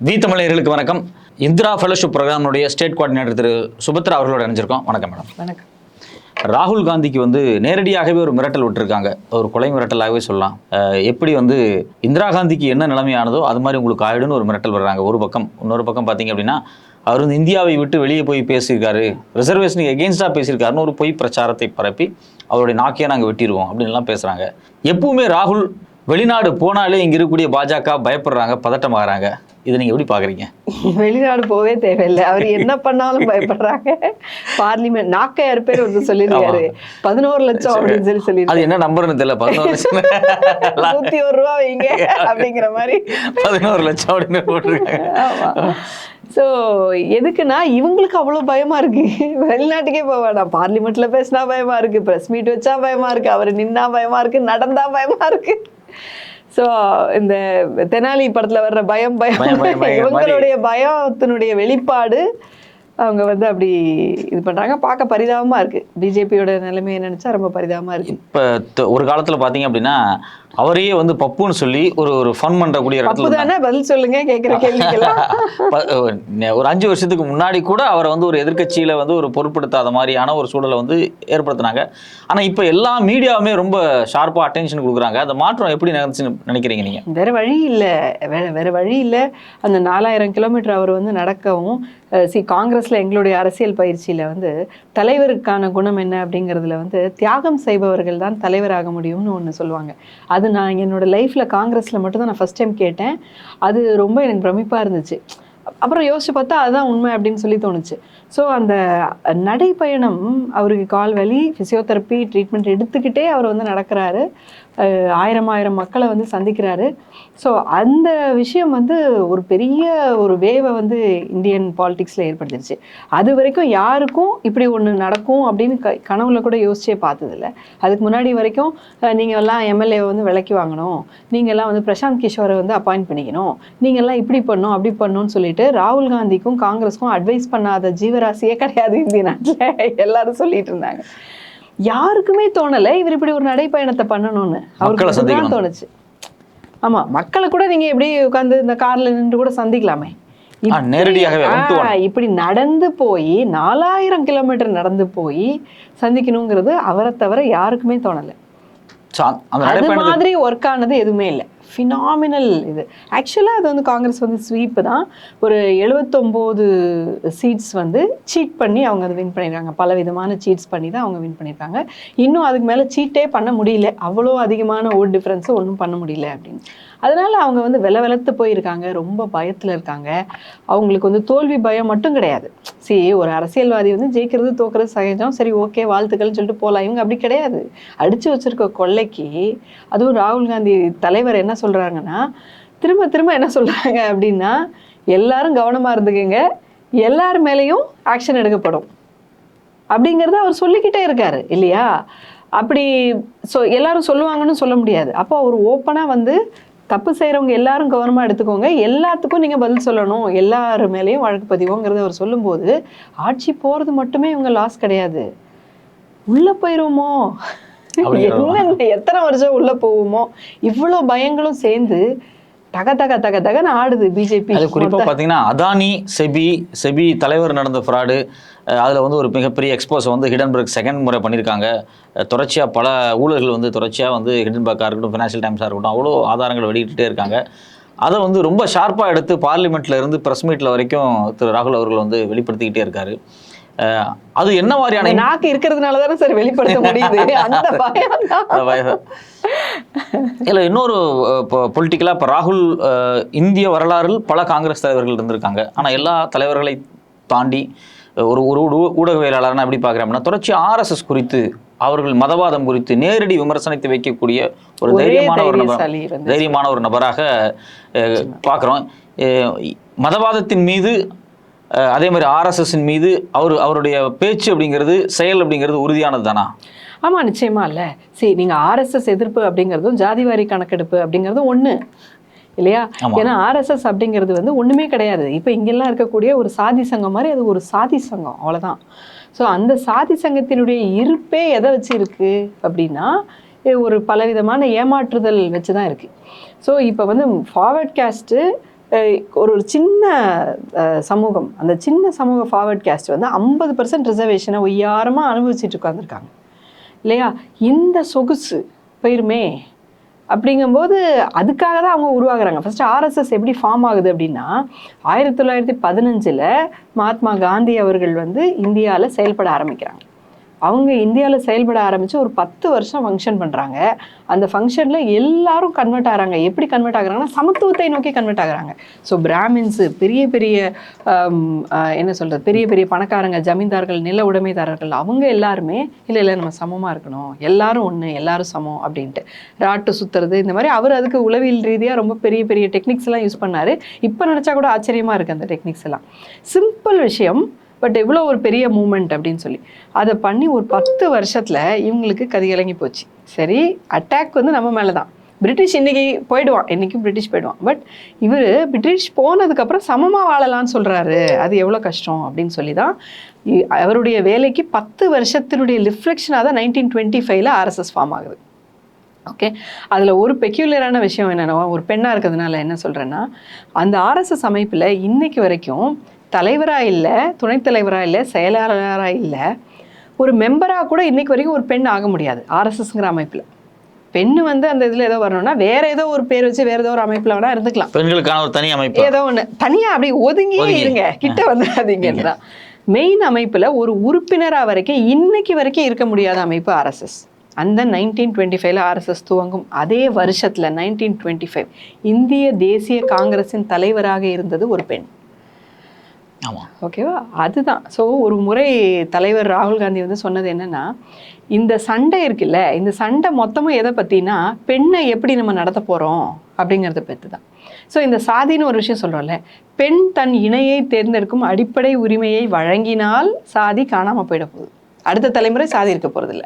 We தமிழர்களுக்கு வணக்கம். Indira fellowship ப்ரோக்ராமுடைய state coordinator திரு சுபத்ரா அவர்களோட இணைஞ்சிருக்கோம். வணக்கம் மேடம். வணக்கம். ராகுல் காந்திக்கு நேரடியாகவே ஒரு மிரட்டல் விட்டுருக்காங்க, ஒரு கொலை மிரட்டலாகவே சொல்லலாம். எப்படி இந்திரா காந்திக்கு என்ன நிலைமையானதோ அது மாதிரி உங்களுக்கு ஆயிடுன்னு ஒரு மிரட்டல் வர்றாங்க ஒரு பக்கம். இன்னொரு பக்கம் பார்த்தீங்க அப்படின்னா அவர் இந்தியாவை விட்டு வெளியே போய் பேசியிருக்காரு, ரிசர்வேஷனுக்கு எகெயின்ஸ்டாக பேசியிருக்காருன்னு ஒரு பொய் பிரச்சாரத்தை பரப்பி அவருடைய நாக்கையை நாங்கள் வெட்டிடுவோம் அப்படின்லாம் பேசுகிறாங்க. எப்பவுமே ராகுல் வெளிநாடு போனாலே இங்கே இருக்கக்கூடிய பாஜக பயப்படுறாங்க, பதட்டமாகறாங்க. இதை நீங்கள் எப்படி பார்க்குறீங்க? வெளிநாடு போவே தேவையில்லை, அவர் என்ன பண்ணாலும் பயப்படுறாங்க. பார்லிமெண்ட் நாக்கையார் பேர் வந்து சொல்லியிருக்காரு 11 லட்சம் அப்படின்னு சொல்லி. அது என்ன நம்பர்னு தெரியல, 11 லட்சம் 101 ரூபா வைங்க அப்படிங்கிற மாதிரி 11 லட்சம் அப்படின்னு போட்டிருக்காங்க. ஆமா. ஸோ எதுக்குன்னா இவங்களுக்கு அவ்வளோ பயமா இருக்கு, வெளிநாட்டுக்கே போக வேண்டாம், பார்லிமெண்ட்ல பேசினா பயமா இருக்கு, ப்ரெஸ் மீட் வச்சா பயமா இருக்கு, அவர் நின்னா பயமா இருக்கு, நடந்தா பயமா இருக்கு. ஸோ இந்த தெனாலி படத்துல வர்ற பயம் இவங்களுடைய பயத்தினுடைய வெளிப்பாடு. அவங்க அப்படி இது பண்றாங்க, பார்க்க பரிதாபமா இருக்கு. பிஜேபியோட நிலைமையை நினைச்சா ரொம்ப பரிதாபமா இருக்கு. இப்ப ஒரு காலத்துல பாத்தீங்க அப்படின்னா அவரையே பப்புன்னு சொல்லி ஒரு ஃபன் பண்றக்கூடிய இடத்துல பதில் சொல்லுங்க கேட்கிற கேள்விக்கெல்லாம் ஒரு 5 வருஷத்துக்கு முன்னாடி கூட அவரை ஒரு எதிர்கட்சியில ஒரு பொருட்படுத்தாத மாதிரியான ஒரு சூழலை ஏற்படுத்தினாங்க. ஆனா இப்ப எல்லா மீடியாவுமே ரொம்ப ஷார்ப்பா அட்டென்ஷன் கொடுக்குறாங்க. அந்த மாற்றம் எப்படி நினைக்கிறீங்க நீங்க? வேற வழி இல்லை. அந்த 4000 கிலோமீட்டர் அவர் நடக்கவும் காங்கிரஸ்ல எங்களுடைய அரசியல் பயிற்சியில தலைவருக்கான குணம் என்ன அப்படிங்கிறதுல தியாகம் செய்பவர்கள் தான் தலைவராக முடியும்னு ஒன்று சொல்லுவாங்க. அது நான் என்னோட லைஃப்ல காங்கிரஸ்ல மட்டும்தான் நான் ஃபர்ஸ்ட் டைம் கேட்டேன். அது ரொம்ப எனக்கு பிரமிப்பா இருந்துச்சு. அப்புறம் யோசிச்சு பார்த்தா அதுதான் உண்மை அப்படின்னு சொல்லி தோணுச்சு. ஸோ அந்த நடைப்பயணம், அவருக்கு கால் வலி, ஃபிசியோதெரப்பி ட்ரீட்மெண்ட் எடுத்துக்கிட்டே அவர் நடக்கிறாரு, ஆயிரம் மக்களை சந்திக்கிறாரு. ஸோ அந்த விஷயம் ஒரு பெரிய ஒரு வேவை இந்தியன் பாலிடிக்ஸில் ஏற்படுத்திடுச்சு. அது வரைக்கும் யாருக்கும் இப்படி ஒன்று நடக்கும் அப்படின்னு கனவுல கூட யோசிச்சே பார்த்ததில்ல. அதுக்கு முன்னாடி வரைக்கும் நீங்கள் எல்லாம் எம்எல்ஏவை விலைக்கு வாங்கணும், நீங்கள்லாம் பிரசாந்த் கிஷோரை அப்பாயிண்ட் பண்ணிக்கணும், நீங்கள்லாம் இப்படி பண்ணணும் அப்படி பண்ணணும்னு சொல்லிட்டு ராகுல் காந்திக்கும் காங்கிரஸுக்கும் அட்வைஸ் பண்ணாத ஜீவராசியே கிடையாது இந்திய நாட்டில். எல்லாரும் சொல்லிட்டு இருந்தாங்க. யாருக்குமே தோணலை இவர் இப்படி ஒரு நடைப்பயணத்தை பண்ணணும்னு. அவருக்கு தான் தோணுச்சு. ஆமா, மக்களை கூட நீங்க எப்படி உட்காந்து இந்த கார்ல நின்று கூட சந்திக்கலாமே, இப்படி நடந்து போய் 4000 கிலோமீட்டர் நடந்து போய் சந்திக்கணுங்கிறது அவரை தவிர யாருக்குமே தோணலை. அது மாதிரி ஒர்க் ஆனது எதுவுமே இல்லை. ஃபினாமினல் இது. ஆக்சுவலாக அது காங்கிரஸ் ஸ்வீப்பு தான். ஒரு 79 சீட்ஸ் சீட் பண்ணி அவங்க அதை வின் பண்ணியிருக்காங்க. பல விதமான சீட்ஸ் பண்ணி தான் அவங்க வின் பண்ணியிருக்காங்க. இன்னும் அதுக்கு மேலே சீட்டே பண்ண முடியல, அவ்வளோ அதிகமான ஓட் டிஃப்ரென்ஸும் ஒன்றும் பண்ண முடியல அப்படின்னு. அதனால அவங்க வெலத்து போயிருக்காங்க, ரொம்ப பயத்தில் இருக்காங்க. அவங்களுக்கு தோல்வி பயம் மட்டும் கிடையாது. சரி, ஒரு அரசியல்வாதி ஜெயிக்கிறது தோக்கிறது சகஜம், சரி ஓகே வாழ்த்துக்கள்னு சொல்லிட்டு போகலாம். இவங்க அப்படி கிடையாது. அடிச்சு வச்சிருக்க கொள்ளைக்கு அதுவும் ராகுல் காந்தி தலைவர் என்ன சொல்றாங்கன்னா, திரும்ப என்ன சொல்றாங்க அப்படின்னா, எல்லாரும் கவனமா இருந்துக்கங்க, எல்லார் மேலேயும் ஆக்ஷன் எடுக்கப்படும் அப்படிங்கிறத அவர் சொல்லிக்கிட்டே இருக்காரு இல்லையா? அப்படி எல்லாரும் சொல்லுவாங்கன்னு சொல்ல முடியாது. அப்போ அவர் ஓப்பனா தப்பு செய்கிறவங்க எல்லாரும் கவனமாக எடுத்துக்கோங்க, எல்லாத்துக்கும் நீங்கள் பதில் சொல்லணும், எல்லாரு மேலேயும் வழக்கு பதிவோங்கிறத அவர் சொல்லும்போது ஆட்சி போகிறது மட்டுமே இவங்க லாஸ் கிடையாது, உள்ளே போயிடுவோமோ, எத்தனை வருஷம் உள்ளே போவோமோ, இவ்வளோ பயங்களும் சேர்ந்து தகன்னு ஆடுது பிஜேபி. அது குறிப்பாக பார்த்தீங்கன்னா அதானி செபி தலைவர் நடந்த ஃப்ராடு, அதில் ஒரு மிகப்பெரிய எக்ஸ்போஸ் ஹிடன்பர்க் செகண்ட் முறை பண்ணியிருக்காங்க. தொடர்ச்சியாக பல ஊழல்கள் தொடர்ச்சியாக ஹிடன்பர்க்காக இருக்கட்டும், ஃபினான்ஷியல் டைம்ஸாக இருக்கட்டும், அவ்வளோ ஆதாரங்கள் வெளியிட்டுட்டே இருக்காங்க. அதை ரொம்ப ஷார்ப்பாக எடுத்து பார்லிமெண்ட்டில் இருந்து ப்ரெஸ் மீட்டில் வரைக்கும் திரு ராகுல் அவர்கள் வெளிப்படுத்திக்கிட்டே இருக்காரு. அது என்ன மாதிரியான நாக்கு இருக்கிறதுனால தானே சார் வெளிப்படுத்த முடியுது அந்த பயம். இல்லை, இன்னொரு பொலிட்டிக்கலாக இப்போ ராகுல் இந்திய வரலாறில் பல காங்கிரஸ் தலைவர்கள் இருந்திருக்காங்க. ஆனால் எல்லா தலைவர்களை தாண்டி ஒரு ஊடகவியலாளர்னா எப்படி பார்க்குறேன், தொடர்ச்சி ஆர்எஸ்எஸ் குறித்து, அவர்கள் மதவாதம் குறித்து நேரடி விமர்சனத்தை வைக்கக்கூடிய ஒரு தைரியமான ஒரு நபராக பார்க்குறோம். மதவாதத்தின் மீது அதே மாதிரி ஆர்எஸ்எஸ்ஸின் மீது அவருடைய பேச்சு அப்படிங்கிறது, செயல் அப்படிங்கிறது உறுதியானது தானா? ஆமாம், நிச்சயமா இல்லை. சரி, நீங்கள் ஆர்எஸ்எஸ் எதிர்ப்பு அப்படிங்கிறதும் ஜாதிவாரி கணக்கெடுப்பு அப்படிங்கிறதும் ஒன்று இல்லையா? ஏன்னா ஆர்எஸ்எஸ் அப்படிங்கிறது ஒன்றுமே கிடையாது. இப்போ இங்கெல்லாம் இருக்கக்கூடிய ஒரு சாதி சங்கம் மாதிரி அது ஒரு சாதி சங்கம், அவ்வளோதான். ஸோ அந்த சாதி சங்கத்தினுடைய இருப்பே எதை வச்சு இருக்கு அப்படின்னா, ஒரு பலவிதமான ஏமாற்றுதல் வச்சு தான் இருக்குது. ஸோ இப்போ ஃபார்வர்ட் காஸ்ட்டு ஒரு சின்ன சமூகம், அந்த சின்ன சமூக ஃபார்வர்ட் கேஸ்ட் வந்து 50% ரிசர்வேஷனை ஒய்யாரமாக அனுபவிச்சுட்டு உட்காந்துருக்காங்க இல்லையா? இந்த சொகுசு போயிருமே அப்படிங்கும்போது அதுக்காக தான் அவங்க உருவாகுறாங்க. ஃபர்ஸ்ட் ஆர்எஸ்எஸ் எப்படி ஃபார்ம் ஆகுது அப்படின்னா 1915 மகாத்மா காந்தி அவர்கள் வந்து இந்தியாவில் செயல்பட ஆரம்பிக்கிறாங்க. அவங்க இந்தியாவில் செயல்பட ஆரம்பித்து ஒரு 10 வருஷம் ஃபங்க்ஷன் பண்ணுறாங்க. அந்த ஃபங்க்ஷனில் எல்லாரும் கன்வெர்ட் ஆகிறாங்க. எப்படி கன்வெர்ட் ஆகுறாங்கன்னா சமத்துவத்தை நோக்கி கன்வெர்ட் ஆகுறாங்க. ஸோ பிராமின்ஸு, பெரிய பெரிய என்ன சொல்கிறது, பெரிய பெரிய பணக்காரங்க, ஜமீன்தார்கள், நில உடைமைதாரர்கள், அவங்க எல்லாருமே இல்லை நம்ம சமமாக இருக்கணும், எல்லாரும் ஒன்று, எல்லாரும் சமம் அப்படின்ட்டு ராட்டு சுற்றுறது இந்த மாதிரி. அவர் அதுக்கு உளவியல் ரீதியாக ரொம்ப பெரிய பெரிய டெக்னிக்ஸ் எல்லாம் யூஸ் பண்ணார். இப்போ நினச்சா கூட ஆச்சரியமாக இருக்குது அந்த டெக்னிக்ஸ் எல்லாம். சிம்பிள் விஷயம், பட் எவ்வளோ ஒரு பெரிய மூமெண்ட் அப்படின்னு சொல்லி அதை பண்ணி ஒரு 10 வருஷத்தில் இவங்களுக்கு கதிகலங்கி போச்சு. சரி, அட்டாக் வந்து நம்ம மேலே தான். பிரிட்டிஷ் இன்றைக்கி போயிடுவான், என்றைக்கும் பிரிட்டிஷ் போயிடுவான். பட் இவர் பிரிட்டிஷ் போனதுக்கப்புறம் சமமாக வாழலான்னு சொல்கிறாரு. அது எவ்வளோ கஷ்டம் அப்படின்னு சொல்லி தான் அவருடைய வேலைக்கு 10 வருஷத்தினுடைய ரிஃப்ளெக்ஷனாக தான் 1925 ஆர்எஸ்எஸ் ஃபார்ம் ஆகுது. ஓகே, அதில் ஒரு பெக்யூலரான விஷயம் என்னென்னா, ஒரு பெண்ணாக இருக்கிறதுனால என்ன சொல்கிறேன்னா, அந்த ஆர்எஸ்எஸ் அமைப்பில் இன்னைக்கு வரைக்கும் தலைவராக இல்லை, துணைத் தலைவராக இல்லை, செயலாளராக இல்லை, ஒரு மெம்பராக கூட இன்னைக்கு வரைக்கும் ஒரு பெண் ஆக முடியாது ஆர்எஸ்எஸ்ங்கிற அமைப்பில். பெண்ணு வந்து அந்த இதில் ஏதோ வரணும்னா வேற ஏதோ ஒரு பேர் வச்சு வேற ஏதோ ஒரு அமைப்பில் வேணா இருந்துக்கலாம். பெண்களுக்கான ஒரு தனி அமைப்பு ஏதோ ஒன்று தனியாக அப்படி ஒதுங்கியே இருங்க, கிட்ட வந்துடாதீங்கன்னு தான். மெயின் அமைப்பில் ஒரு உறுப்பினராக வரைக்கும் இன்னைக்கு வரைக்கும் இருக்க முடியாத அமைப்பு ஆர்எஸ்எஸ். அந்த 1925 ஆர்எஸ்எஸ் துவங்கும் அதே வருஷத்தில் 1925 இந்திய தேசிய காங்கிரஸின் தலைவராக இருந்தது ஒரு பெண். ஆமாம், ஓகேவா? அதுதான். ஸோ ஒரு முறை தலைவர் ராகுல் காந்தி வந்து சொன்னது என்னென்னா, இந்த சண்டை இருக்குல்ல, இந்த சண்டை மொத்தமும் எதை பற்றினா பெண்ணை எப்படி நம்ம நடத்த போகிறோம் அப்படிங்கிறத பற்றி தான். ஸோ இந்த சாதின்னு ஒரு விஷயம் சொல்கிறோம்ல, பெண் தன் இணையை தேர்ந்தெடுக்கும் அடிப்படை உரிமையை வழங்கினால் சாதி காணாமல் போயிட போகுது. அடுத்த தலைமுறை சாதி இருக்க போகிறதில்ல.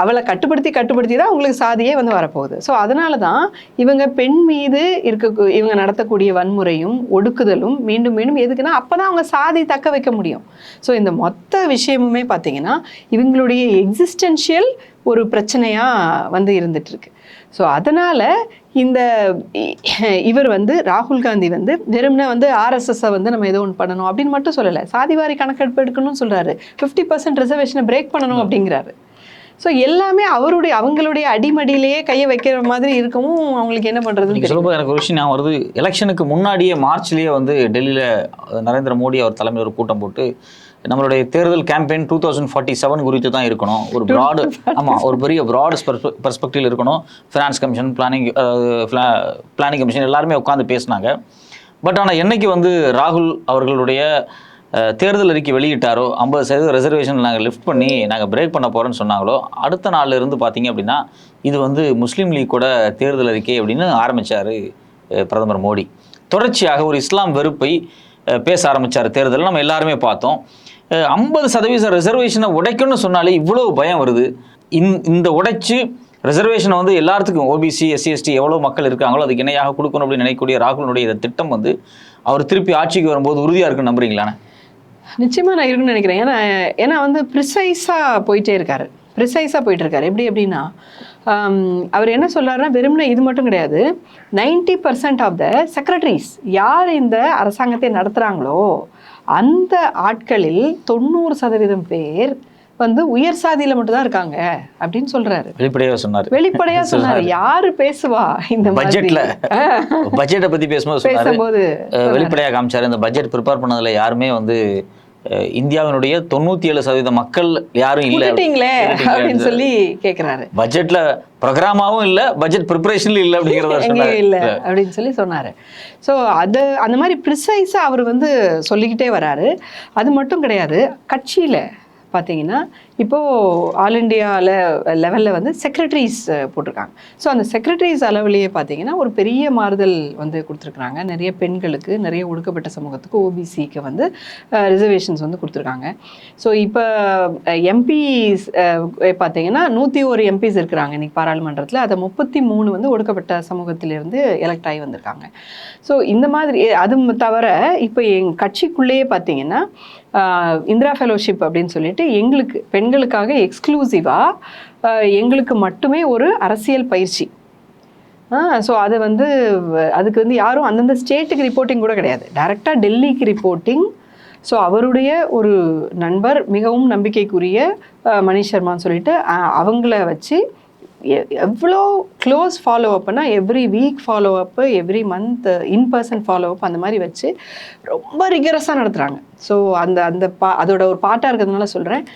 அவளை கட்டுப்படுத்தி தான் உங்களுக்கு சாதியே வந்து வரப்போகுது. ஸோ அதனால தான் இவங்க பெண் மீது இவங்க நடத்தக்கூடிய வன்முறையும் ஒடுக்குதலும் மீண்டும் மீண்டும் எதுக்குன்னா அப்போ தான் அவங்க சாதி தக்க வைக்க முடியும். ஸோ இந்த மொத்த விஷயமுமே பார்த்தீங்கன்னா இவங்களுடைய எக்ஸிஸ்டென்ஷியல் ஒரு பிரச்சனையாக வந்து இருந்துகிட்ருக்கு. ஸோ அதனால் இவர் வந்து ராகுல் காந்தி வந்து வெறும்னா வந்து ஆர்எஸ்எஸ்ஸை வந்து நம்ம ஏதோ ஒன்று பண்ணணும் அப்படின்னு மட்டும் சொல்லலை, சாதிவாரி கணக்கெடுப்பு எடுக்கணும்னு சொல்கிறாரு, 50% ரிசர்வேஷனை பிரேக் பண்ணணும் அப்படிங்கிறாரு. ஸோ எல்லாமே அவங்களுடைய அடிமடியிலேயே கையை வைக்கிற மாதிரி இருக்கவும் அவங்களுக்கு என்ன பண்ணுறதுன்னு சொல்லும்போது எனக்கு ஒரு விஷயம் நான் வருது. எலெக்ஷனுக்கு முன்னாடியே மார்ச்லேயே வந்து டெல்லியில் நரேந்திர மோடி அவர் தலைமையில் ஒரு கூட்டம் போட்டு நம்மளுடைய தேர்தல் கேம்பெயின் 2047 குறித்து தான் இருக்கணும், ஒரு ப்ராடு, ஆமாம், ஒரு பெரிய ப்ராடு பெர்ஸ்பெக்டிவ் இருக்கணும், ஃபினான்ஸ் கமிஷன், பிளானிங் கமிஷன் எல்லாருமே உட்காந்து பேசினாங்க. பட் ஆனால் என்னைக்கு வந்து ராகுல் அவர்களுடைய தேர்தல் அறிக்கை வெளியிட்டாரோ 50% ரிசர்வேஷன் நாங்கள் லிஃப்ட் பண்ணி நாங்கள் பிரேக் பண்ண போகிறோன்னு சொன்னாங்களோ, அடுத்த நாளில் இருந்து பார்த்தீங்க அப்படின்னா இது வந்து முஸ்லீம் லீக்கோட தேர்தல் அறிக்கை அப்படின்னு ஆரம்பித்தார் பிரதமர் மோடி. தொடர்ச்சியாக ஒரு இஸ்லாம் வெறுப்பை பேச ஆரம்பித்தார் தேர்தலில். நம்ம எல்லாருமே பார்த்தோம். 50% ரிசர்வேஷனை உடைக்கணும்னு சொன்னாலே இவ்வளோ பயம் வருது. இந்த உடைச்சு ரிசர்வேஷனை வந்து எல்லாத்துக்கும் ஓபிசி, எஸ்சி, எஸ்டி எவ்வளோ மக்கள் இருக்காங்களோ அதுக்கு இணையாக கொடுக்கணும் அப்படின்னு நினைக்கக்கூடிய ராகுலுடைய இந்த திட்டம் வந்து அவர் திருப்பி ஆட்சிக்கு வரும்போது உறுதியாக இருக்குன்னு நம்புறீங்களாண்ணே? நிச்சயமாக நான் இருக்குன்னு நினைக்கிறேன். ஏன்னா வந்து ப்ரிசைஸாக போயிட்டு இருக்காரு. எப்படின்னா அவர் என்ன சொல்றாருன்னா, வெறும்னா இது மட்டும் கிடையாது, 90% ஆஃப் த செக்ரட்டரிஸ் யார் இந்த அரசாங்கத்தை நடத்துகிறாங்களோ அந்த ஆட்களில் 90% பேர் வந்து உயர் சாதியில மட்டும் தான் இருக்காங்க அப்படின்னு சொல்றாரு. வெளிப்படையா சொன்னாரு. யாரு பேசுவா இந்த பட்ஜெட்டை பத்தி பேசும்போது வெளிப்படையா காமிச்சாரு. இந்த பட்ஜெட் ப்ரிப்பேர் பண்ணதுல யாருமே வந்து இந்தியாவினுடைய 97% மக்கள் யாரும் இல்லை அப்படின்னு சொல்லி கேட்கிறாரு. பட்ஜெட்ல ப்ரோக்ராமாவும் இல்லை, பட்ஜெட் ப்ரிப்பரேஷன்ல இல்லை அப்படிங்கிறத இல்லை அப்படின்னு சொல்லி சொன்னாரு. ஸோ அது அந்த மாதிரி ப்ரிசைஸா அவர் வந்து சொல்லிக்கிட்டே வராரு. அது மட்டும் கிடையாது, கட்சியில பார்த்தீங்கன்னா இப்போது ஆல் இண்டியா லெவலில் வந்து செக்ரட்டரிஸ் போட்டிருக்காங்க. ஸோ அந்த செக்ரட்டரிஸ் அளவுலேயே பார்த்தீங்கன்னா ஒரு பெரிய மாறுதல் வந்து கொடுத்துருக்குறாங்க. நிறைய பெண்களுக்கு, நிறைய ஒடுக்கப்பட்ட சமூகத்துக்கு, ஓபிசிக்கு வந்து ரிசர்வேஷன்ஸ் வந்து கொடுத்துருக்காங்க. ஸோ இப்போ எம்பிஸ் பார்த்தீங்கன்னா 101 எம்பிஸ் இருக்கிறாங்க இன்றைக்கி பாராளுமன்றத்தில். அதை 33 வந்து ஒடுக்கப்பட்ட சமூகத்திலிருந்து எலெக்ட் ஆகி வந்திருக்காங்க. ஸோ இந்த மாதிரி அது தவிர இப்போ எங்கள் கட்சிக்குள்ளேயே பார்த்தீங்கன்னா இந்திரா ஃபெலோஷிப் அப்படின்னு சொல்லிட்டு எங்களுக்கு பெண்களுக்காக எக்ஸ்க்ளூசிவாக எங்களுக்கு மட்டுமே ஒரு அரசியல் பயிற்சி ஸோ அது வந்து அதுக்கு வந்து யாரும் அந்தந்த ஸ்டேட்டுக்கு ரிப்போர்ட்டிங் கூட கிடையாது, டைரெக்டாக டெல்லிக்கு ரிப்போர்ட்டிங். ஸோ அவருடைய ஒரு நண்பர் மிகவும் நம்பிக்கைக்குரிய மணிஷ் சர்மான்னு சொல்லிட்டு அவங்கள வச்சு எவ்வளோ க்ளோஸ் ஃபாலோ அப்னா every week follow up, every month in person follow up அந்த மாதிரி வச்சு ரொம்ப ரிகரஸாக நடத்துகிறாங்க. ஸோ அதோட ஒரு பாட்டாக இருக்கிறதுனால சொல்கிறேன்,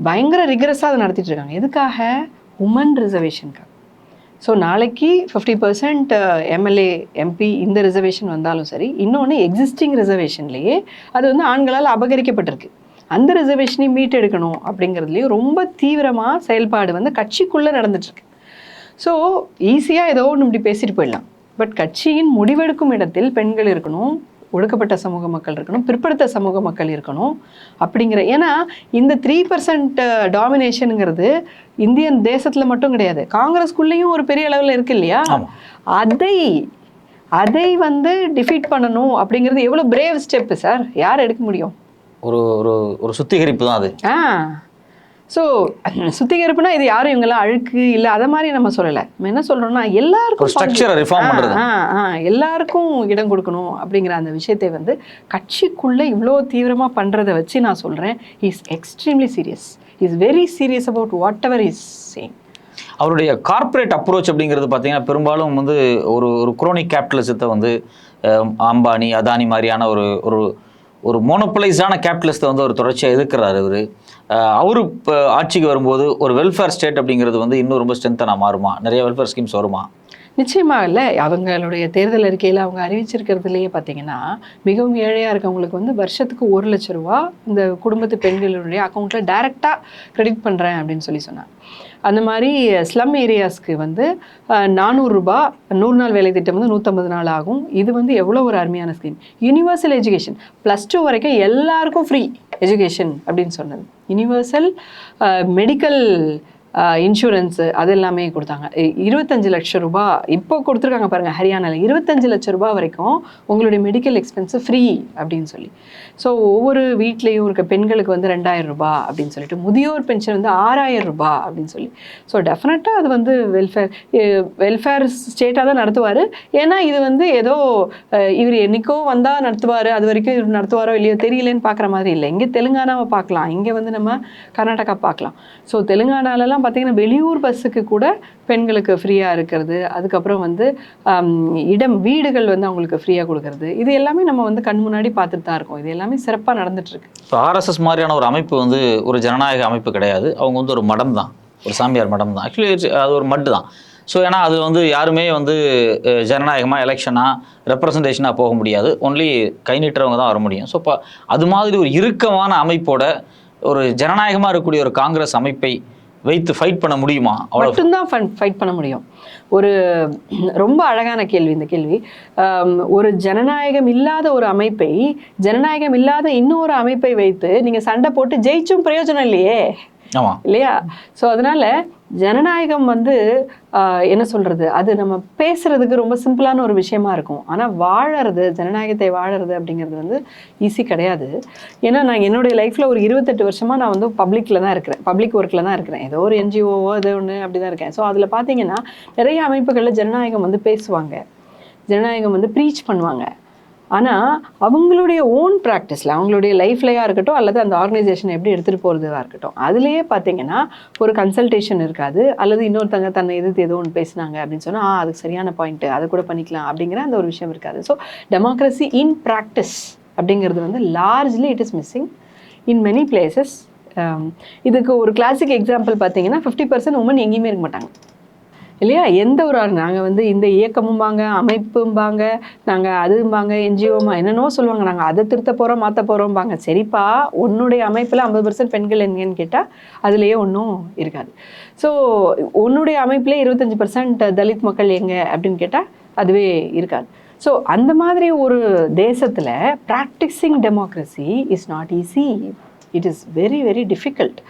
பயங்கர ரிகரஸாக அதை நடத்திட்டு இருக்காங்க. எதுக்காக? உமன் ரிசர்வேஷனுக்காக. ஸோ நாளைக்கு 50% எம்எல்ஏ எம்பி இந்த ரிசர்வேஷன் வந்தாலும் சரி, இன்னொன்று எக்ஸிஸ்டிங் ரிசர்வேஷன்லேயே அது வந்து ஆண்களால் அபகரிக்கப்பட்டிருக்கு, அந்த ரிசர்வேஷனையும் மீட்டெடுக்கணும் அப்படிங்கிறதுலையும் ரொம்ப தீவிரமாக செயல்பாடு வந்து கட்சிக்குள்ளே நடந்துட்டுருக்கு. ஸோ ஈஸியாக ஏதோ ஒன்று இப்படி பேசிட்டு போயிடலாம். பட் கட்சியின் முடிவெடுக்கும் இடத்தில் பெண்கள் இருக்கணும், ஒடுக்கப்பட்ட சமூக மக்கள் இருக்கணும், பிற்படுத்த சமூக மக்கள் இருக்கணும் அப்படிங்கிற. ஏன்னா இந்த 3% டாமினேஷனுங்கிறது இந்தியன் தேசத்தில் மட்டும் கிடையாது, காங்கிரஸ்குள்ளேயும் ஒரு பெரிய அளவில் இருக்கு இல்லையா? அதை வந்து டிஃபீட் பண்ணணும் அப்படிங்கிறது எவ்வளோ பிரேவ் ஸ்டெப்பு சார், யார் எடுக்க முடியும்? ஒரு சுத்திகரிப்பு தான் அது. ஸோ சுத்திகரிப்புனா இது யாரும் இவங்கெல்லாம் அழுக்கு இல்லை அதை மாதிரி நம்ம சொல்லலை. நம்ம என்ன சொல்கிறோம்னா எல்லாருக்கும் இடம் கொடுக்கணும் அப்படிங்கிற அந்த விஷயத்தை வந்து கட்சிக்குள்ளே இவ்வளோ தீவிரமாக பண்ணுறதை வச்சு நான் சொல்கிறேன், is extremely serious, is very serious about whatever is saying. அவருடைய கார்ப்பரேட் அப்ரோச் அப்படிங்கிறது பார்த்தீங்கன்னா பெரும்பாலும் வந்து ஒரு குரோனிக் கேபிட்டலிசத்தை வந்து அம்பானி அதானி மாதிரியான ஒரு மோனோபலைஸான கேபிட்டலிஸ்ட்டை வந்து ஒரு தொடர்ச்சியாக எதிர்க்கிறார் அவர் இப்போ ஆட்சிக்கு வரும்போது ஒரு வெல்ஃபேர் ஸ்டேட் அப்படிங்கிறது வந்து இன்னும் ரொம்ப ஸ்ட்ரென்த்தனாக மாறுமா? நிறைய வெல்ஃபேர் ஸ்கீம்ஸ் வருமா? நிச்சயமாக இல்லை. அவங்களுடைய தேர்தல் அறிக்கையில் அவங்க அறிவிச்சிருக்கிறதுலையே பார்த்தீங்கன்னா மிகவும் ஏழையாக இருக்கவங்களுக்கு வந்து வருஷத்துக்கு 1 லட்ச ரூபா இந்த குடும்பத்து பெண்களுடைய அக்கௌண்ட்டில் டைரெக்டாக கிரெடிட் பண்ணுறேன் அப்படின்னு சொன்னாங்க. அந்த மாதிரி ஸ்லம் ஏரியாஸ்க்கு வந்து 400 ரூபா 100 நாள் வேலை திட்டம் வந்து 150 நாள் ஆகும். இது வந்து எவ்வளோ ஒரு அருமையான ஸ்கீம். யூனிவர்சல் எஜுகேஷன் +2 வரைக்கும் எல்லாருக்கும் ஃப்ரீ எஜுகேஷன் அப்படின்னு சொன்னது. யூனிவர்சல் மெடிக்கல் இன்சூரன்ஸு அது எல்லாமே கொடுத்தாங்க. 25 லட்சம் ரூபா இப்போ கொடுத்துருக்காங்க பாருங்கள் ஹரியானாவில், 25 லட்சம் ரூபா வரைக்கும் உங்களுடைய மெடிக்கல் எக்ஸ்பென்ஸு ஃப்ரீ அப்படின்னு சொல்லி. ஸோ ஒவ்வொரு வீட்லேயும் இருக்க பெண்களுக்கு வந்து 2000 ரூபா அப்படின்னு சொல்லிட்டு, முதியோர் பென்ஷன் வந்து 6000 ரூபா அப்படின்னு சொல்லி. ஸோ டெஃபினட்டாக அது வந்து வெல்ஃபேர் ஸ்டேட்டாக தான் நடத்துவார். ஏன்னா இது வந்து ஏதோ இவர் என்னைக்கோ வந்தால் நடத்துவார், அது வரைக்கும் இவர் நடத்துவாரோ இல்லையோ தெரியலேன்னு பார்க்குற மாதிரி இல்லை. இங்கே தெலுங்கானாவை பார்க்கலாம், இங்கே வந்து நம்ம கர்நாடகா பார்க்கலாம். ஸோ தெலுங்கானாலலாம் பார்த்தீங்கன்னா வெளியூர் பஸ்ஸுக்கு கூட பெண்களுக்கு ஃப்ரீயாக இருக்கிறது, அதுக்கப்புறம் வந்து வீடுகள் வந்து அவங்களுக்கு ஃப்ரீயாக கொடுக்கறது, இது எல்லாமே நம்ம வந்து கண் முன்னாடி பார்த்துட்டு தான் இருக்கோம். இது எல்லாமே சிறப்பாக நடந்துட்டுருக்கு. இப்போ ஆர்எஸ்எஸ் மாதிரியான ஒரு அமைப்பு வந்து ஒரு ஜனநாயக அமைப்பு கிடையாது, அவங்க வந்து ஒரு மடம் தான், ஒரு சாமியார் மடம் தான். ஆக்சுவலி அது ஒரு மட்டு தான். ஸோ ஏன்னா அது வந்து யாருமே வந்து ஜனநாயகமாக எலெக்ஷனாக ரெப்ரசன்டேஷனாக போக முடியாது, ஒன்லி கை நீட்டுறவங்க தான் வர முடியும். ஸோ இப்போ அது மாதிரி ஒரு இறுக்கமான அமைப்போட ஒரு ஜனநாயகமாக இருக்கக்கூடிய ஒரு காங்கிரஸ் அமைப்பை வைத்து ஃபைட் பண்ண முடியுமா? மட்டும்தான் ஃபைட் பண்ண முடியும். ஒரு ரொம்ப அழகான கேள்வி இந்த கேள்வி. ஒரு ஜனநாயகம் இல்லாத ஒரு அமைப்பை, ஜனநாயகம் இல்லாத இன்னொரு அமைப்பை வைத்து நீங்கள் சண்டை போட்டு ஜெயிச்சும் பிரயோஜனம் இல்லையே, இல்லையா? ஸோ அதனால ஜனநாயகம் வந்து என்ன சொல்கிறது, அது நம்ம பேசுகிறதுக்கு ரொம்ப சிம்பிளான ஒரு விஷயமா இருக்கும். ஆனால் வாழறது, ஜனநாயகத்தை வாழறது அப்படிங்கிறது வந்து ஈஸி கிடையாது. ஏன்னா நான் என்னுடைய லைஃப்பில் ஒரு 28 வருஷமாக நான் வந்து பப்ளிக்கில் தான் இருக்கிறேன், பப்ளிக் ஒர்க்கில் தான் இருக்கிறேன். ஏதோ ஒரு என்ஜிஓவோ ஏதோ ஒன்று அப்படி தான் இருக்கேன். ஸோ அதில் பார்த்தீங்கன்னா நிறைய அமைப்புகளில் ஜனநாயகம் வந்து பேசுவாங்க, ஜனநாயகம் வந்து ப்ரீச் பண்ணுவாங்க. ஆனால் அவங்களுடைய ஓன் ப்ராக்டிஸில், அவங்களுடைய லைஃப்லையாக இருக்கட்டும் அல்லது அந்த ஆர்கனைசேஷனை எப்படி எடுத்துகிட்டு போகிறதுவாக இருக்கட்டும், அதுலேயே பார்த்தீங்கன்னா ஒரு கன்சல்டேஷன் இருக்காது. அல்லது இன்னொருத்தங்க தன்னை எதிர்த்து ஏதோ ஒன்று பேசினாங்க அப்படின்னு சொன்னால் அதுக்கு சரியான பாயிண்ட்டு, அதை கூட பண்ணிக்கலாம் அப்படிங்கிற அந்த ஒரு விஷயம் இருக்காது. ஸோ டெமோக்ரஸி இன் ப்ராக்டிஸ் அப்படிங்கிறது வந்து largely it is missing in many places. இதுக்கு ஒரு கிளாசிக் எக்ஸாம்பிள் பார்த்தீங்கன்னா 50% உமன் எங்கேயுமே இருக்க மாட்டாங்க இல்லையா? எந்த ஒரு நாங்கள் வந்து இந்த இயக்கமும்பாங்க, அமைப்பும்பாங்க, நாங்கள் அதும்பாங்க, என்ஜிஓமா என்னென்னோ சொல்லுவாங்க, நாங்கள் அதை திருத்த போகிறோம் மாற்ற போகிறோம்பாங்க. சரிப்பா, உன்னுடைய அமைப்பில் 50% பெண்கள் எங்கேன்னு கேட்டால் அதுலேயே ஒன்றும் இருக்காது. ஸோ உன்னுடைய அமைப்பிலே 25% தலித் மக்கள் எங்கே அப்படின்னு கேட்டால் அதுவே இருக்காது. ஸோ அந்த மாதிரி ஒரு தேசத்தில் practising democracy is not easy. It is very very difficult.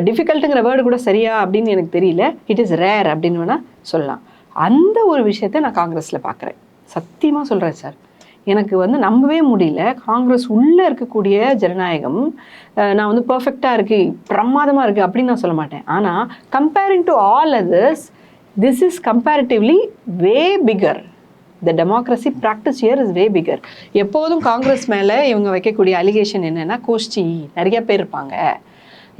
டிஃபிகல்ட்டுங்கிற வேர்டு கூட சரியா அப்படின்னு எனக்கு தெரியல. இட் இஸ் ரேர் அப்படின்னு வேணால் சொல்லலாம். அந்த ஒரு விஷயத்தை நான் காங்கிரஸில் பார்க்குறேன். சத்தியமாக சொல்கிறேன் சார், எனக்கு வந்து நம்பவே முடியல. காங்கிரஸ் உள்ளே இருக்கக்கூடிய ஜனநாயகம் நான் வந்து பர்ஃபெக்டாக இருக்குது, பிரமாதமாக இருக்குது அப்படின்னு நான் சொல்ல மாட்டேன். ஆனால் comparing to all others this is comparatively way bigger. The democracy practice here is way bigger. எப்போதும் காங்கிரஸ் மேலே இவங்க வைக்கக்கூடிய அலிகேஷன் என்னென்னா கோஷ்டி, நிறைய பேர் இருப்பாங்க,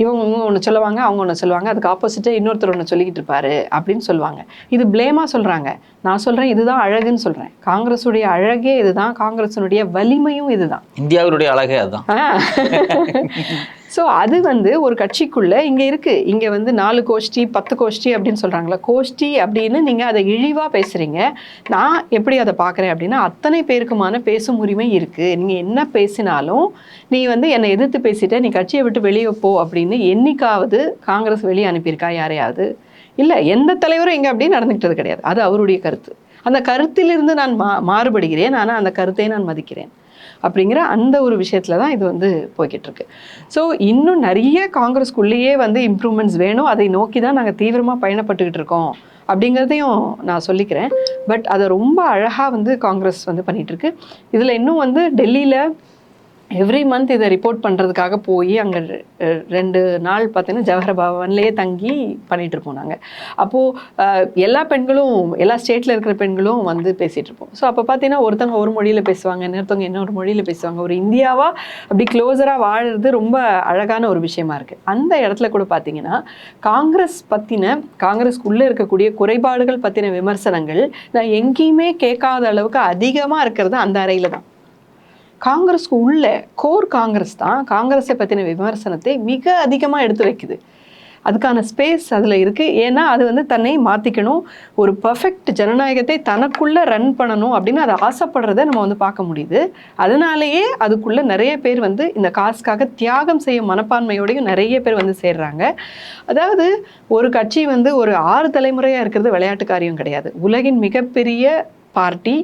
இவங்க ஒன்று சொல்லுவாங்க, அவங்க ஒன்று சொல்லுவாங்க, அதுக்கு ஆப்போசிட்டே இன்னொருத்தர் ஒன்று சொல்லிக்கிட்டு இருப்பாரு அப்படின்னு சொல்லுவாங்க. இது பிளேமாக சொல்கிறாங்க. நான் சொல்கிறேன் இதுதான் அழகுன்னு சொல்கிறேன். காங்கிரஸுடைய அழகே இதுதான், காங்கிரஸினுடைய வலிமையும் இதுதான். இந்தியாவுடைய அழகே அதுதான். ஸோ அது வந்து ஒரு கட்சிக்குள்ளே இங்கே இருக்குது. இங்கே வந்து 4 கோஷ்டி 10 கோஷ்டி அப்படின்னு சொல்கிறாங்களா, கோஷ்டி அப்படின்னு நீங்கள் அதை இழிவாக பேசுகிறீங்க. நான் எப்படி அதை பார்க்குறேன் அப்படின்னா, அத்தனை பேருக்குமான பேசும் உரிமை இருக்குது. நீங்கள் என்ன பேசினாலும் நீ வந்து என்னை எதிர்த்து பேசிட்ட, நீ கட்சியை விட்டு வெளியே போ அப்படின்னு என்னைக்காவது காங்கிரஸ் வெளியே அனுப்பியிருக்கா யாரையாவது? இல்லை, எந்த தலைவரும் இங்கே அப்படி நடந்துக்கிட்டது கிடையாது. அது அவருடைய கருத்து. அந்த கருத்திலிருந்து நான் மாறுபடுகிறேன், ஆனால் அந்த கருத்தை நான் மதிக்கிறேன் அப்படிங்கிற அந்த ஒரு விஷயத்தில் தான் இது வந்து போய்கிட்டு இருக்கு. ஸோ இன்னும் நிறைய காங்கிரஸ்குள்ளேயே வந்து இம்ப்ரூவ்மெண்ட்ஸ் வேணும். அதை நோக்கி தான் நாங்கள் தீவிரமாக பயணப்பட்டுக்கிட்டு இருக்கோம் அப்படிங்கிறதையும் நான் சொல்லிக்கிறேன். பட் அதை ரொம்ப அழகாக வந்து காங்கிரஸ் வந்து பண்ணிகிட்ருக்கு. இதில் இன்னும் வந்து டெல்லியில் எவ்ரி மந்த் இதை ரிப்போர்ட் பண்ணுறதுக்காக போய் அங்கே 2 நாள் பார்த்தீங்கன்னா ஜவஹர் பவன்லேயே தங்கி பண்ணிகிட்ருப்போம் நாங்கள். அப்போது எல்லா பெண்களும், எல்லா ஸ்டேட்டில் இருக்கிற பெண்களும் வந்து பேசிகிட்டு இருப்போம். ஸோ அப்போ பார்த்தீங்கன்னா ஒருத்தவங்க ஒரு மொழியில் பேசுவாங்க, இன்னொருத்தவங்க இன்னொரு மொழியில் பேசுவாங்க. ஒரு இந்தியாவாக அப்படி க்ளோஸராக வாழுறது ரொம்ப அழகான ஒரு விஷயமா இருக்குது. அந்த இடத்துல கூட பார்த்தீங்கன்னா காங்கிரஸ் பற்றின, காங்கிரஸ்க்குள்ளே இருக்கக்கூடிய குறைபாடுகள் பற்றின விமர்சனங்கள் நான் எங்கேயுமே கேட்காத அளவுக்கு அதிகமாக இருக்கிறது அந்த அறையில் தான். காங்கிரஸ்க்கு உள்ள கோர் காங்கிரஸ் தான் காங்கிரஸை பற்றின விமர்சனத்தை மிக அதிகமாக எடுத்து வைக்குது. அதுக்கான ஸ்பேஸ் அதில் இருக்குது. ஏன்னா அது வந்து தன்னை மாற்றிக்கணும், ஒரு பர்ஃபெக்ட் ஜனநாயகத்தை தனக்குள்ளே ரன் பண்ணணும் அப்படின்னு அதை ஆசைப்படுறத நம்ம வந்து பார்க்க முடியுது. அதனாலேயே அதுக்குள்ளே நிறைய பேர் வந்து இந்த காசுக்காக தியாகம் செய்யும் மனப்பான்மையோடையும் நிறைய பேர் வந்து சேர்றாங்க. அதாவது ஒரு கட்சி வந்து ஒரு 6 தலைமுறையாக இருக்கிறது விளையாட்டு காரியம் கிடையாது. உலகின் மிகப்பெரிய பார்ட்டி,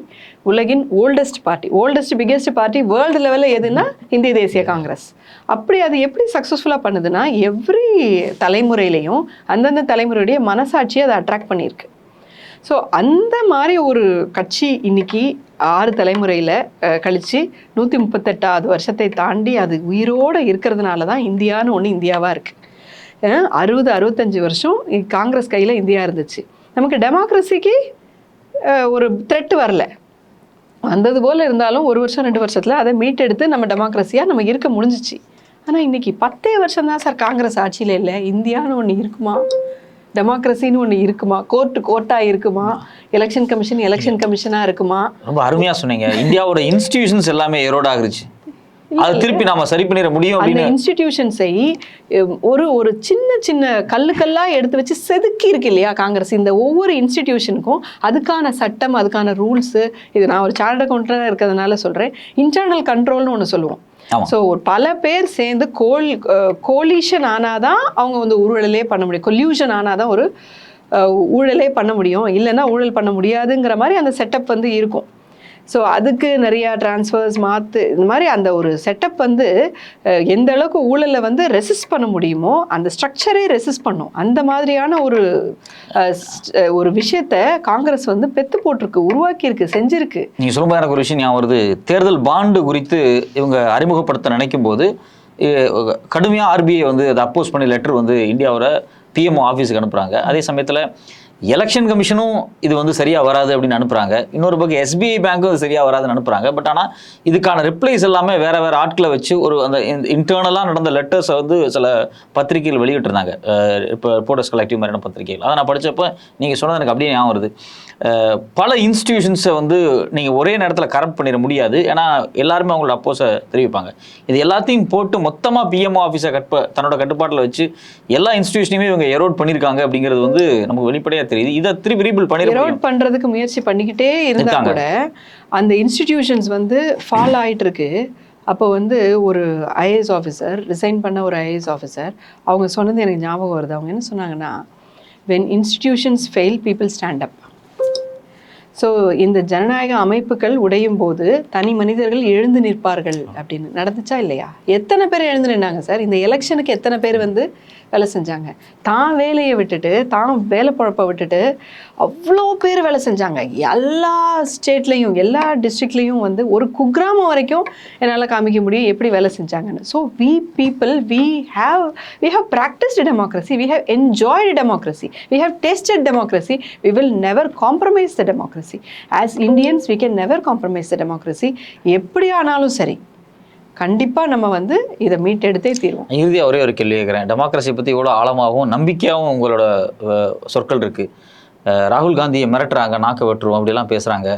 உலகின் ஓல்டஸ்ட் பிகெஸ்ட் பார்ட்டி வேர்ல்டு லெவலில் எதுனா இந்திய தேசிய காங்கிரஸ். அப்படி அது எப்படி சக்ஸஸ்ஃபுல்லாக பண்ணுதுன்னா, எவ்ரி தலைமுறையிலையும் அந்தந்த தலைமுறையுடைய மனசாட்சியை அதை அட்ராக்ட் பண்ணியிருக்கு. ஸோ அந்த மாதிரி ஒரு கட்சி இன்னைக்கு 6 தலைமுறையில் கழித்து 138வது வருஷத்தை தாண்டி அது உயிரோடு இருக்கிறதுனால தான் இந்தியான்னு ஒன்று இந்தியாவாக இருக்குது. 60-65 வருஷம் காங்கிரஸ் கையில் இந்தியா இருந்துச்சு. நமக்கு டெமோக்ரஸிக்கு ஒரு த்ரெட் வரல, வந்தது போல் இருந்தாலும் 1 வருஷம் 2 வருஷத்தில் அதை மீட்டெடுத்து நம்ம டெமோக்ரஸியாக நம்ம இருக்க முடிஞ்சிச்சு. ஆனால் இன்றைக்கி 10 வருஷம் தான் சார் காங்கிரஸ் ஆட்சியில் இல்லை. இந்தியான்னு ஒன்று இருக்குமா, டெமோக்ரஸின்னு ஒன்று இருக்குமா, கோர்ட்டாக இருக்குமா, எலெக்ஷன் கமிஷனாக இருக்குமா? ரொம்ப அருமையாக சொன்னீங்க. இந்தியாவோட இன்ஸ்டிடியூஷன்ஸ் எல்லாமே எரோட் ஆகிருச்சு. அது திருப்பி நாம சரி பண்ணிட முடியும். அந்த இன்ஸ்டிடியூஷன்ஸை ஒரு சின்ன கல்லா எடுத்து வச்சு செதுக்கி இருக்கு இல்லையா காங்கிரஸ். இந்த ஒவ்வொரு இன்ஸ்டிடியூஷனுக்கும் அதுக்கான சட்டம், அதுக்கான ரூல்ஸு, இது நான் ஒரு சார்ட் அக்கௌண்டராக இருக்கிறதுனால சொல்கிறேன், இன்டர்னல் கண்ட்ரோல்னு ஒன்று சொல்லுவோம். ஸோ பல பேர் சேர்ந்து கோலிஷன் ஆனாதான் அவங்க வந்து ஊழலே பண்ண முடியும், கொல்யூஷன் ஆனாதான் ஒரு ஊழலே பண்ண முடியும், இல்லைன்னா ஊழல் பண்ண முடியாதுங்கிற மாதிரி அந்த செட்டப் வந்து இருக்கும். ஸோ அதுக்கு நிறையா டிரான்ஸ்ஃபர்ஸ் இந்த மாதிரி அந்த ஒரு செட்டப் வந்து எந்த அளவுக்கு ஊழலை வந்து ரெசிஸ்ட் பண்ண முடியுமோ அந்த ஸ்ட்ரக்சரே ரெசிஸ்ட் பண்ணும். அந்த மாதிரியான ஒரு விஷயத்த காங்கிரஸ் வந்து பெத்து போட்டிருக்கு, உருவாக்கியிருக்கு, செஞ்சிருக்கு. நீங்கள் சொல்லும்போது எனக்கு ஒரு விஷயம் ஞாபகம் வருது. தேர்தல் பாண்டு குறித்து இவங்க அறிமுகப்படுத்த நினைக்கும் போது கடுமையாக ஆர்பிஐ வந்து அதை அப்போஸ் பண்ணி லெட்டர் வந்து இந்தியாவோட பிஎம்ஓ ஆஃபீஸுக்கு அனுப்புகிறாங்க. அதே சமயத்தில் எலெக்ஷன் கமிஷனும் இது வந்து சரியாக வராது அப்படின்னு அனுப்புகிறாங்க. இன்னொரு பக்கம் எஸ்பிஐ பேங்க்கும் சரியாக வராதுன்னு அனுப்புகிறாங்க. பட் ஆனால் இதுக்கான ரிப்ளைஸ் எல்லாமே வேறு ஆட்களை வச்சு ஒரு அந்த இன்டர்னலாக நடந்த லெட்டர்ஸை வந்து சில பத்திரிகைகள் வெளியிட்டிருந்தாங்க. இப்போ ரிப்போர்ட்டர்ஸ் கலெக்டிவ் மாதிரியான பத்திரிகைகள். அதை நான் படித்தப்போ நீங்கள் சொன்னது எனக்கு அப்படியே ஞாபகம் வருது. பல இன்ஸ்டிடியூஷன்ஸை வந்து நீங்கள் ஒரே நேரத்தில் கரப்ட் பண்ணிட முடியாது. ஏன்னா எல்லாருமே அவங்களோட அப்போஸை தெரிவிப்பாங்க. இது எல்லாத்தையும் போட்டு மொத்தமாக பிஎம்ஓ ஆஃபீஸை தன்னோட கட்டுப்பாட்டில் வச்சு எல்லா இன்ஸ்டிடியூஷனையுமே இவங்க எரோட் பண்ணியிருக்காங்க அப்படிங்கிறது வந்து நமக்கு வெளிப்படையாக தெரியுது. இதை திருப்பி ரீபில்ட் பண்றதுக்கு முயற்சி பண்ணிக்கிட்டே இருந்தா கூட அந்த இன்ஸ்டிடியூஷன்ஸ் வந்து ஃபால் ஆயிட்டு இருக்கு. அப்போ வந்து ஒரு ஐஏஎஸ் ஆஃபீஸர், ரிசைன் பண்ண ஒரு ஐஏஎஸ் ஆஃபீஸர், அவங்க சொன்னது எனக்கு ஞாபகம் வருது. அவங்க என்ன சொன்னாங்கன்னா, when institutions fail, people stand up. So இந்த ஜனநாயக அமைப்புகள் உடையும் போது தனி மனிதர்கள் எழுந்து நிற்பார்கள் அப்படின்னு நடந்துச்சா இல்லையா? எத்தனை பேர் எழுந்து நின்னாங்க சார்? இந்த எலெக்ஷனுக்கு எத்தனை பேர் வந்து வேலை செஞ்சாங்க. தான் வேலையை விட்டுட்டு, தான் வேலை பொழப்பை விட்டுட்டு அவ்வளோ பேர் வேலை செஞ்சாங்க. எல்லா ஸ்டேட்லேயும் எல்லா டிஸ்ட்ரிக்ட்லேயும் வந்து ஒரு குக்கிராமம் வரைக்கும் என்னால் காமிக்க முடியும் எப்படி வேலை செஞ்சாங்கன்னு. So we people we have practiced democracy, we have enjoyed democracy, we have tasted democracy, we will never compromise the democracy. As Indians we can never compromise the democracy. எப்படி ஆனாலும் சரி கண்டிப்பாக நம்ம வந்து இதை மீட்டெடுத்தே தீர்வோம். இறுதியாக ஒரே ஒரு கேள்வி கேட்குறேன். டெமோக்ரஸி பற்றி இவ்வளோ ஆழமாகவும் நம்பிக்கையாகவும் உங்களோட சொற்கள் இருக்குது. ராகுல் காந்தியை மிரட்டுறாங்க, நாக்க வெட்டுருவோம் அப்படிலாம் பேசுகிறாங்க.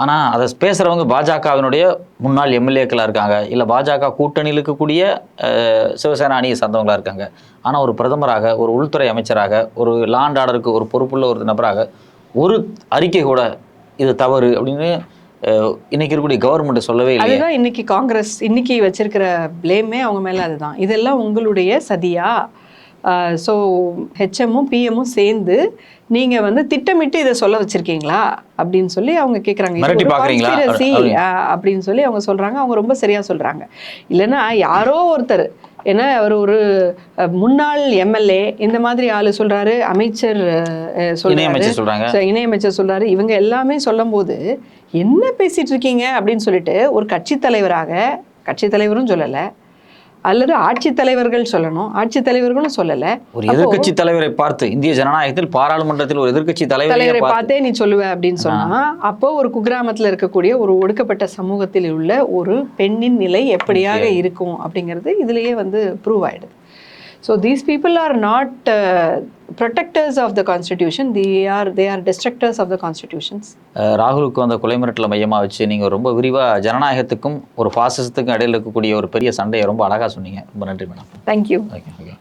ஆனால் அதை பேசுகிறவங்க பாஜகவினுடைய முன்னாள் எம்எல்ஏக்களாக இருக்காங்க, இல்லை பாஜக கூட்டணியில் இருக்கக்கூடிய சிவசேனா அணியை சார்ந்தவங்களாக இருக்காங்க. ஆனால் ஒரு பிரதமராக, ஒரு உள்துறை அமைச்சராக, ஒரு லா அண்ட் ஆர்டருக்கு ஒரு பொறுப்புள்ள ஒரு நபராக ஒரு அறிக்கை கூட இது தவறு அப்படின்னு இன்னைக்கு இருக்கக்கூடிய கவர்மெண்ட் சொல்லவே இல்லை. அதுதான் இன்னைக்கு காங்கிரஸ் இன்னைக்கு வச்சிருக்கிற பிளேமே அவங்க மேலே அதுதான். இதெல்லாம் உங்களுடைய சதியா? ஸோ ஹெச்எம்மும் பிஎம்மும் சேர்ந்து நீங்கள் வந்து திட்டமிட்டு இதை சொல்ல வச்சுருக்கீங்களா அப்படின்னு சொல்லி அவங்க கேட்குறாங்க. அப்படின்னு சொல்லி அவங்க சொல்கிறாங்க. அவங்க ரொம்ப சரியாக சொல்கிறாங்க. இல்லைன்னா யாரோ ஒருத்தர், ஏன்னா அவர் ஒரு முன்னாள் எம்எல்ஏ இந்த மாதிரி ஆளு சொல்கிறாரு, அமைச்சர் சொல்கிறாரு, இணையமைச்சர் சொல்கிறாரு, இவங்க எல்லாமே சொல்லும் போது என்ன பேசிகிட்டு இருக்கீங்க அப்படின்னு சொல்லிட்டு ஒரு கட்சி தலைவரும் சொல்லலை, அல்லது ஆட்சித்தலைவர்கள் சொல்லணும், ஆட்சித்தலைவர்களும் சொல்லலை. ஒரு எதிர்கட்சி தலைவரை பார்த்து, இந்திய ஜனநாயகத்தில் பாராளுமன்றத்தில் ஒரு எதிர்கட்சி தலைவரை பார்த்தே நீ சொல்லுவ அப்படின்னு சொன்னா, அப்போ ஒரு குக்கிராமத்தில் இருக்கக்கூடிய ஒரு ஒடுக்கப்பட்ட சமூகத்தில் உள்ள ஒரு பெண்ணின் நிலை எப்படியாக இருக்கும் அப்படிங்கிறது இதுலயே வந்து ப்ரூவ் ஆயிடுது. So these people are not protectors of the constitution, they are destructors of the constitutions. ராகுலுக்கு அந்த கொலை மிரட்டலை மையமாக வச்சு நீங்கள் ரொம்ப விரிவாக ஜனநாயகத்துக்கும் ஒரு பாசிசத்துக்கும் இடையில் இருக்கக்கூடிய ஒரு பெரிய சண்டையை ரொம்ப அழகாக சொன்னீங்க. ரொம்ப நன்றி மேடம். தேங்க்யூ. ஓகே.